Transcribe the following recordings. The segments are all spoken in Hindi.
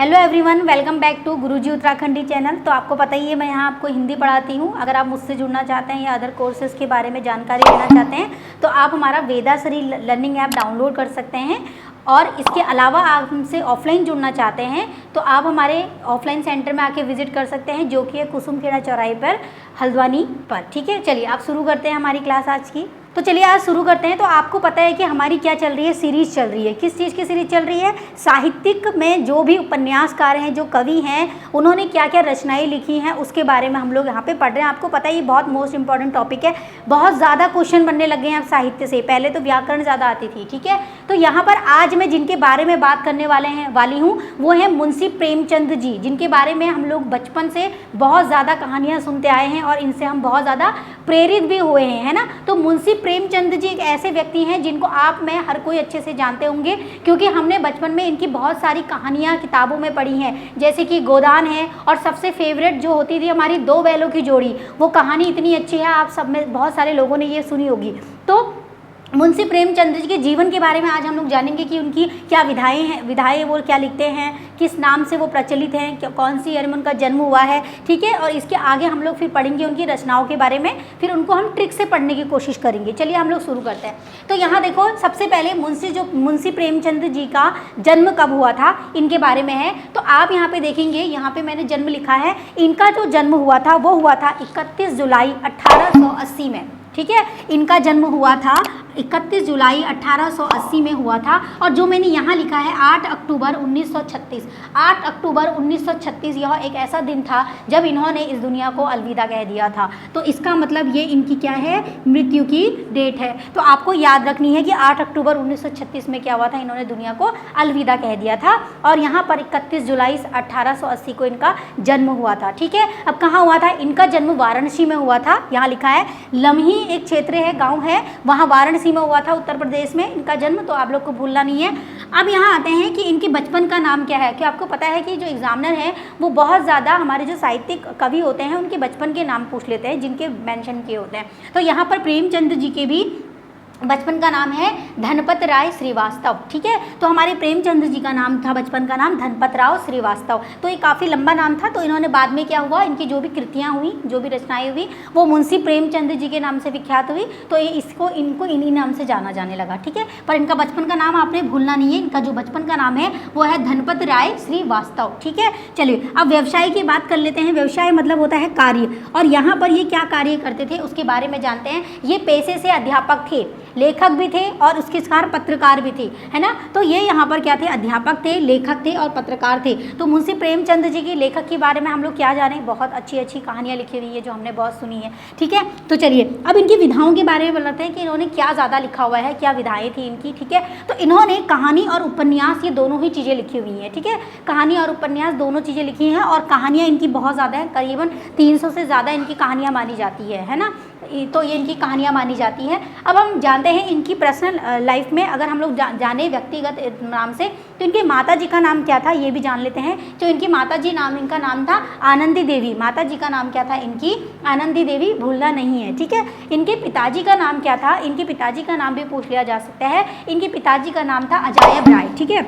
Hello everyone, welcome back to Guruji Uttarakhandi channel. तो आपको पता ही है मैं यहाँ आपको हिंदी पढ़ाती हूँ। अगर आप मुझसे जुड़ना चाहते हैं या अदर कोर्सेज के बारे में जानकारी लेना चाहते हैं तो आप हमारा वेदाश्री लर्निंग ऐप डाउनलोड कर सकते हैं। और इसके अलावा आप हमसे ऑफलाइन जुड़ना चाहते हैं तो आप हमारे ऑफलाइन सेंटर में आके विजिट कर सकते हैं, जो कि है कुसुमखेड़ा चौराहे पर, हल्द्वानी पर। ठीक है, चलिए आप शुरू करते हैं हमारी क्लास आज की। तो चलिए आज शुरू करते हैं। तो आपको पता है कि हमारी क्या चल रही है, सीरीज चल रही है। किस चीज़ की सीरीज चल रही है? साहित्यिक में जो भी उपन्यासकार हैं, जो कवि हैं, उन्होंने क्या क्या रचनाएं लिखी हैं उसके बारे में हम लोग यहाँ पे पढ़ रहे हैं। आपको पता है ये बहुत मोस्ट इंपॉर्टेंट टॉपिक है। बहुत ज़्यादा क्वेश्चन बनने लगे हैं अब साहित्य से। पहले तो व्याकरण ज़्यादा आती थी। ठीक है, तो यहाँ पर आज मैं जिनके बारे में बात करने वाली हूँ वो है मुंशी प्रेमचंद जी, जिनके बारे में हम लोग बचपन से बहुत ज़्यादा कहानियाँ सुनते आए हैं और इनसे हम बहुत ज़्यादा प्रेरित भी हुए हैं, है ना। तो मुंशी प्रेमचंद जी एक ऐसे व्यक्ति हैं जिनको आप में हर कोई अच्छे से जानते होंगे, क्योंकि हमने बचपन में इनकी बहुत सारी कहानियाँ किताबों में पढ़ी हैं। जैसे कि गोदान है, और सबसे फेवरेट जो होती थी हमारी दो बैलों की जोड़ी, वो कहानी इतनी अच्छी है, आप सब में बहुत सारे लोगों ने ये सुनी होगी। तो मुंशी प्रेमचंद जी के जीवन के बारे में आज हम लोग जानेंगे कि उनकी क्या विधाएं वो क्या लिखते हैं, किस नाम से वो प्रचलित हैं, कौन सी ईयर में उनका जन्म हुआ है। ठीक है, और इसके आगे हम लोग फिर पढ़ेंगे उनकी रचनाओं के बारे में, फिर उनको हम ट्रिक से पढ़ने की कोशिश करेंगे। चलिए हम लोग शुरू करते हैं। तो यहाँ देखो, सबसे पहले मुंशी प्रेमचंद जी का जन्म कब हुआ था इनके बारे में है। तो आप यहाँ पे देखेंगे, यहाँ पे मैंने जन्म लिखा है। इनका जो जन्म हुआ था वो हुआ था 31 जुलाई 1880 में। ठीक है, इनका जन्म हुआ था 31 जुलाई 1880 में हुआ था। और जो मैंने यहाँ लिखा है 8 अक्टूबर 1936, 8 अक्टूबर 1936 यह एक ऐसा दिन था जब इन्होंने इस दुनिया को अलविदा कह दिया था। तो इसका मतलब ये इनकी क्या है, मृत्यु की डेट है। तो आपको याद रखनी है कि 8 अक्टूबर 1936 में क्या हुआ था, इन्होंने दुनिया को अलविदा कह दिया था। और यहाँ पर 31 जुलाई 1880 को इनका जन्म हुआ था। ठीक है, अब कहाँ हुआ था इनका जन्म? वाराणसी में हुआ था। यहाँ लिखा है लम्ही एक क्षेत्र है, गाँव है, वहाँ वाराणसी में हुआ था, उत्तर प्रदेश में इनका जन्म। तो आप लोग को भूलना नहीं है। अब यहाँ आते हैं कि इनके बचपन का नाम क्या है। क्या आपको पता है कि जो एग्जामिनर है वो बहुत ज़्यादा हमारे जो साहित्यिक कवि होते हैं उनके बचपन के नाम पूछ लेते हैं, जिनके मेंशन किए होते हैं। तो यहाँ पर प्रेमचंद जी के भी बचपन का नाम है धनपत राय श्रीवास्तव। ठीक है, तो हमारे प्रेमचंद जी का नाम था, बचपन का नाम धनपत राव श्रीवास्तव। तो ये काफ़ी लंबा नाम था। तो इन्होंने बाद में क्या हुआ, इनकी जो भी कृतियाँ हुई, जो भी रचनाएं हुई, वो मुंशी प्रेमचंद जी के नाम से विख्यात हुई। तो ये इनको इन्हीं नाम से जाना जाने लगा। ठीक है, पर इनका बचपन का नाम आपने भूलना नहीं है। इनका जो बचपन का नाम है वो है धनपत राय श्रीवास्तव। ठीक है, चलिए अब व्यवसाय की बात कर लेते हैं। व्यवसाय मतलब होता है कार्य, और यहाँ पर ये क्या कार्य करते थे उसके बारे में जानते हैं। ये पेशे से अध्यापक थे, लेखक भी थे और उसके साथ पत्रकार भी थे, है ना। तो ये यहाँ पर क्या थे, अध्यापक थे, लेखक थे और पत्रकार थे। तो मुंशी प्रेमचंद जी की लेखक के बारे में हम लोग क्या जाने, बहुत अच्छी अच्छी कहानियाँ लिखी हुई है जो हमने बहुत सुनी है। ठीक है, तो चलिए अब इनकी विधाओं के बारे में बताते हैं कि इन्होंने क्या ज़्यादा लिखा हुआ है, क्या विधाएँ थी इनकी। ठीक है, तो इन्होंने कहानी और उपन्यास ये दोनों ही चीज़ें लिखी हुई हैं। ठीक है, कहानी और उपन्यास दोनों चीज़ें लिखी हैं, और कहानियाँ इनकी बहुत ज़्यादा हैं, करीबन 300 से ज़्यादा इनकी कहानियाँ मानी जाती है ना। तो ये इनकी कहानियाँ मानी जाती हैं। अब हम जानते हैं इनकी पर्सनल लाइफ में, अगर हम लोग जाने व्यक्तिगत नाम से, तो इनके माता जी का नाम क्या था ये भी जान लेते हैं। जो इनकी माता जी इनका नाम था आनंदी देवी। माता जी का नाम क्या था इनकी? आनंदी देवी, भूलना नहीं है। ठीक है, इनके पिताजी का नाम क्या था? इनके पिताजी का नाम भी पूछ लिया जा सकता है। इनके पिताजी का नाम था अजायब राय। ठीक है,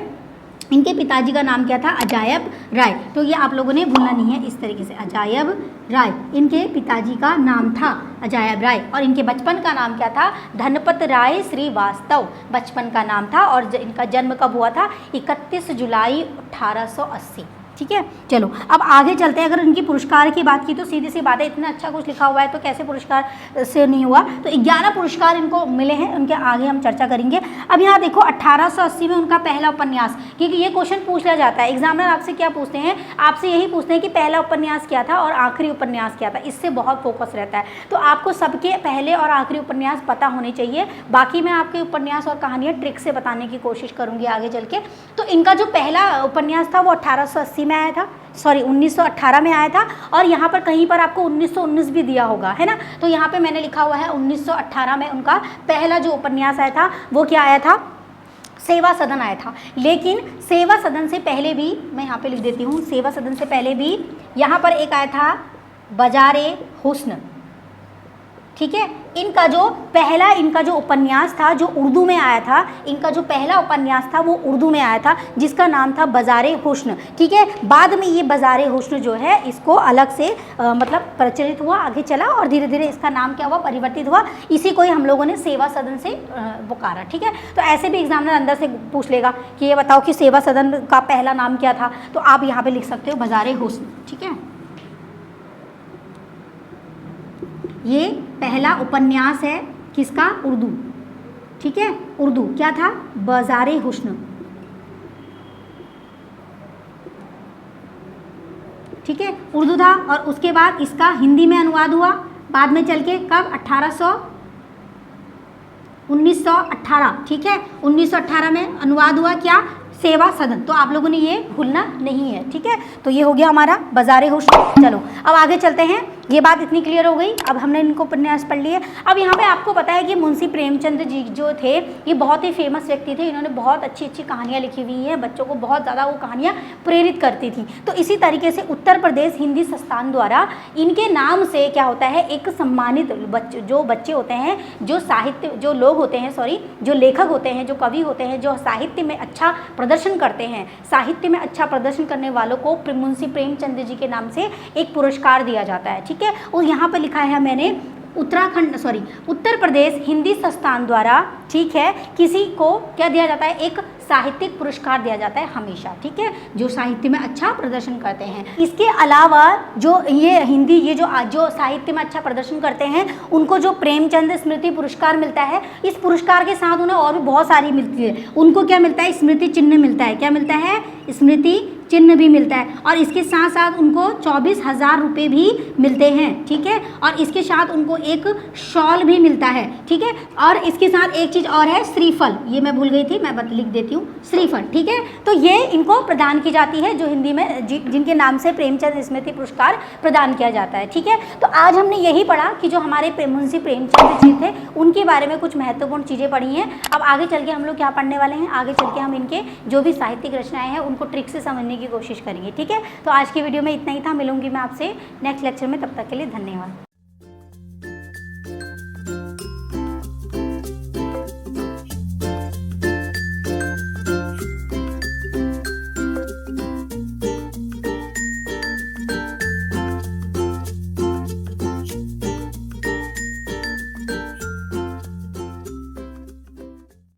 इनके पिताजी का नाम क्या था? अजायब राय। तो ये आप लोगों ने भूलना नहीं है, इस तरीके से अजायब राय इनके पिताजी का नाम था, अजायब राय। और इनके बचपन का नाम क्या था? धनपत राय श्रीवास्तव बचपन का नाम था। और इनका जन्म कब हुआ था? 31 जुलाई 1880। ठीक है, चलो अब आगे चलते हैं। अगर इनकी पुरस्कार की बात की तो सीधी सी बात है, इतना अच्छा कुछ लिखा हुआ है तो कैसे पुरस्कार से नहीं हुआ। तो 11 पुरस्कार इनको मिले हैं, उनके आगे हम चर्चा करेंगे। अब यहाँ देखो 1880 में उनका पहला उपन्यास, क्योंकि ये क्वेश्चन पूछ लिया जाता है। एग्जामिनर आपसे क्या पूछते हैं? आपसे यही पूछते हैं कि पहला उपन्यास क्या था और आखिरी उपन्यास क्या था। इससे बहुत फोकस रहता है। तो आपको सबके पहले और आखिरी उपन्यास पता होने चाहिए। बाकी मैं आपके उपन्यास और कहानियाँ ट्रिक से बताने की कोशिश करूँगी आगे चल के। तो इनका जो पहला उपन्यास था वो 1880 में आया था, 1918 में आया था। और यहाँ पर कहीं पर आपको 1919 भी दिया होगा, है ना। तो यहाँ पे मैंने लिखा हुआ है 1918 में उनका पहला जो उपन्यास आया था वो क्या आया था? सेवा सदन आया था। लेकिन सेवा सदन से पहले भी, मैं यहाँ पे लिख देती हूँ, सेवा सदन से पहले भी यहाँ पर एक आया था बाजारे हुस्न। ठीक है। इनका जो उपन्यास था जो उर्दू में आया था, इनका जो पहला उपन्यास था वो उर्दू में आया था, जिसका नाम था बाज़ारे हुस्न। ठीक है, बाद में ये बाज़ारे हुस्न जो है इसको अलग से मतलब प्रचलित हुआ, आगे चला और धीरे धीरे इसका नाम क्या हुआ, परिवर्तित हुआ। इसी को ही हम लोगों ने सेवा सदन से पुकारा। ठीक है, तो ऐसे भी एग्जामिनर अंदर से पूछ लेगा कि ये बताओ कि सेवा सदन का पहला नाम क्या था, तो आप यहाँ पे लिख सकते हो बाज़ारे हुस्न। ठीक है, ये पहला उपन्यास है किसका, उर्दू। ठीक है, उर्दू क्या था, बाज़ारे हुस्न। ठीक है, उर्दू था और उसके बाद इसका हिंदी में अनुवाद हुआ बाद में चल के, कब, 1918। ठीक है, 1918 में अनुवाद हुआ क्या, सेवा सदन। तो आप लोगों ने ये भूलना नहीं है। ठीक है, तो ये हो गया हमारा बाज़ारे हुस्न। चलो अब आगे चलते हैं, ये बात इतनी क्लियर हो गई। अब हमने इनको उपन्यास पढ़ लिए। अब यहाँ पे आपको पता है कि मुंशी प्रेमचंद जी जो थे ये बहुत ही फेमस व्यक्ति थे। इन्होंने बहुत अच्छी अच्छी कहानियाँ लिखी हुई हैं, बच्चों को बहुत ज़्यादा वो कहानियाँ प्रेरित करती थी। तो इसी तरीके से उत्तर प्रदेश हिंदी संस्थान द्वारा इनके नाम से क्या होता है, एक सम्मानित जो बच्चे होते हैं, जो लोग होते हैं, जो लेखक होते हैं, जो कवि होते हैं, जो साहित्य में अच्छा प्रदर्शन करते हैं, साहित्य में अच्छा प्रदर्शन करने वालों को मुंशी प्रेमचंद जी के नाम से एक पुरस्कार दिया जाता है। ठीक है, और यहाँ पे लिखा है मैंने उत्तर प्रदेश हिंदी संस्थान द्वारा, ठीक है, किसी को क्या दिया जाता है, एक साहित्यिक पुरस्कार दिया जाता है हमेशा। ठीक है, जो साहित्य में अच्छा प्रदर्शन करते हैं। इसके अलावा जो साहित्य में अच्छा प्रदर्शन करते हैं उनको जो प्रेमचंद स्मृति पुरस्कार मिलता है, इस पुरस्कार के साथ उन्हें और भी बहुत सारी मिलती है। उनको क्या मिलता है, स्मृति चिन्ह मिलता है। क्या मिलता है, स्मृति चिन्ह भी मिलता है। और इसके साथ साथ उनको 24,000 रुपये भी मिलते हैं। ठीक है, और इसके साथ उनको एक शॉल भी मिलता है। ठीक है, और इसके साथ एक चीज़ और है, श्रीफल। ये मैं भूल गई थी, मैं लिख देती हूँ, श्रीफल। ठीक है, तो ये इनको प्रदान की जाती है, जो हिंदी में जिनके नाम से प्रेमचंद स्मृति पुरस्कार प्रदान किया जाता है। ठीक है, तो आज हमने यही पढ़ा कि जो हमारे मुंशी प्रेमचंद जी थे उनके बारे में कुछ महत्वपूर्ण चीज़ें पढ़ी हैं। अब आगे चल के हम लोग क्या पढ़ने वाले हैं, आगे चल के हम इनके जो भी साहित्यिक रचनाएं हैं उनको ट्रिक से समझने की कोशिश करेंगे। ठीक है, तो आज की वीडियो में इतना ही था। मिलूंगी मैं आपसे नेक्स्ट लेक्चर में, तब तक के लिए धन्यवाद।